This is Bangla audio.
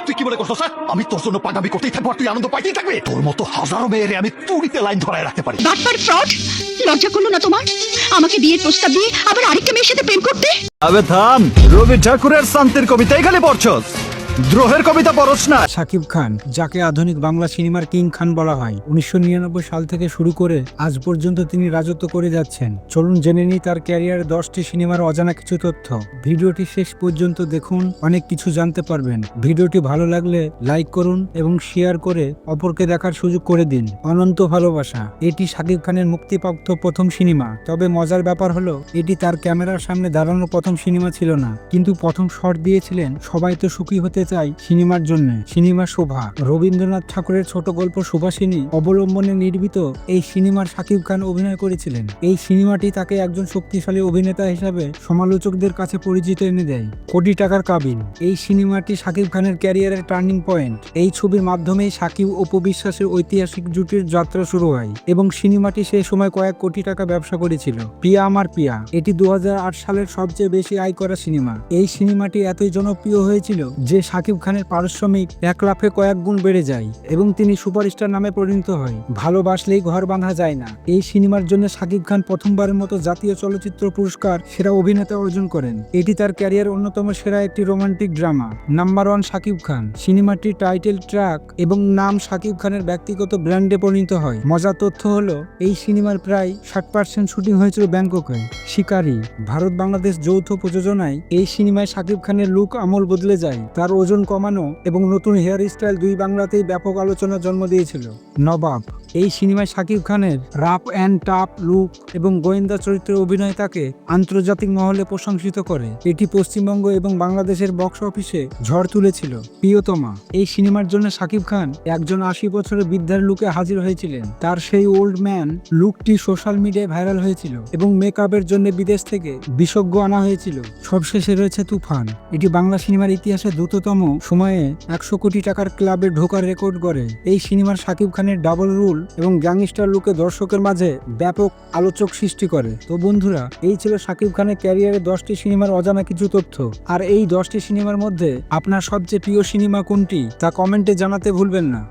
তুই কি মনে করছিস আমি তোর জন্য পাগামি করতেই থাকবো আর তুই আনন্দ পাইতেই থাকবে? তোর মতো হাজারো মেয়েরে আমি তুড়িতে লাইন ধরায় রাখতে পারি। বাটপার ফ্রড, লজ্জা করলো না তোমার আমাকে বিয়ের প্রস্তাব দিয়ে আবার আরেকটা মেয়ের সাথে প্রেম করতে? আবে থাম, রবি ঠাকুরের শান্তির কবিতাই খালি পড়ছস, দ্রোহের কবিতা পড়ছ না। শাকিব খান, যাকে আধুনিক বাংলা সিনেমার কিং খান বলা হয়, 1999 সাল থেকে শুরু করে আজ পর্যন্ত তিনি রাজত্ব করে যাচ্ছেন। চলুন জেনে নিই তার ক্যারিয়ারে 10টি সিনেমার অজানা কিছু তথ্য। ভিডিওটি শেষ পর্যন্ত দেখুন, অনেক কিছু জানতে পারবেন। ভিডিওটি ভালো লাগলে লাইক করুন এবং শেয়ার করে অপরকে দেখার সুযোগ করে দিন। অনন্ত ভালোবাসা, এটি শাকিব খানের মুক্তিপ্রাপ্ত প্রথম সিনেমা। তবে মজার ব্যাপার হলো, এটি তার ক্যামেরার সামনে দাঁড়ানো প্রথম সিনেমা ছিল না, কিন্তু প্রথম শট দিয়েছিলেন সবাই তো সুখী হতে চাই সিনেমার জন্য। সিনেমা শোভা, রবীন্দ্রনাথ ঠাকুরের ছোট গল্প সুভাষিনী অবলম্বনে নির্মিত এই সিনেমার শাকিব খান অভিনয় করেছিলেন। এই সিনেমাটি তাকে একজন শক্তিশালী অভিনেতা হিসাবে সমালোচকদের কাছে পরিচিত এনে দেয়। কোটি টাকার কাবিন, এই সিনেমাটি শাকিব খানের ক্যারিয়ারের টার্নিং পয়েন্ট। এই ছবির মাধ্যমেই শাকিব ও অপু বিশ্বাসের ঐতিহাসিক জুটির যাত্রা শুরু হয় এবং সিনেমাটি সেই সময় কয়েক কোটি টাকা ব্যবসা করেছিল। পিয়া আমার পিয়া, এটি 2008 সালের সবচেয়ে বেশি আয় করা সিনেমা। এই সিনেমাটি এতই জনপ্রিয় হয়েছিল যে শাকিব খানের পারিশ্রমিক 1 লাফে কয়েক গুণ বেড়ে যায় এবং তিনি সুপারস্টার নামে পরিণত হয়। ভালোবাসলেই ঘর বাঁধা যায় না, এই সিনেমার জন্য শাকিব খান প্রথমবারের মতো জাতীয় চলচ্চিত্র পুরস্কার সেরা অভিনেতা অর্জন করেন। এটি তার ক্যারিয়ার অন্যতম সেরা একটি romantic drama. Number 1 Shakib Khan, সিনেমাটির টাইটেল ট্র্যাক এবং নাম শাকিব খানের ব্যক্তিগত ব্র্যান্ডে পরিণত হয়। মজার তথ্য হলো, এই সিনেমার প্রায় 60% শুটিং হয়েছিল ব্যাংককে। শিকারী, ভারত বাংলাদেশ যৌথ প্রযোজনায় এই সিনেমায় শাকিব খানের লুক আমল বদলে যায়। তার ওজন কমানো এবং নতুন হেয়ার স্টাইল দুই বাংলাতেই ব্যাপক আলোচনার জন্ম দিয়েছিল। নবাব, এই সিনেমায় শাকিব খানের রাফ অ্যান্ড টাফ লুক এবং গোয়েন্দা চরিত্রের অভিনয় তাকে আন্তর্জাতিক মহলে প্রশংসিত করে। এটি পশ্চিমবঙ্গ এবং বাংলাদেশের বক্স অফিসে ঝড় তুলেছিল। প্রিয়তমা, এই সিনেমার জন্য শাকিব খান একজন 80 বছরের বৃদ্ধার লুকে হাজির হয়েছিলেন। তার সেই ওল্ড ম্যান লুকটি সোশ্যাল মিডিয়ায় ভাইরাল হয়েছিল এবং মেকআপের জন্য বিদেশ থেকে বিশেষজ্ঞ আনা হয়েছিল। সবশেষে রয়েছে তুফান, এটি বাংলা সিনেমার ইতিহাসে দ্রুততম সময়ে 100 কোটি টাকার ক্লাবে ঢোকার রেকর্ড করে। এই সিনেমার শাকিব খানের ডাবল রোল এবং গ্যাংস্টার লুকে দর্শকের মাঝে ব্যাপক আলোচক সৃষ্টি করে। তো বন্ধুরা, এই ছিল শাকিব খানের ক্যারিয়ারে 10টি সিনেমার অজানা কিছু তথ্য। আর এই 10টি সিনেমার মধ্যে আপনার সবচেয়ে প্রিয় সিনেমা কোনটি তা কমেন্টে জানাতে ভুলবেন না।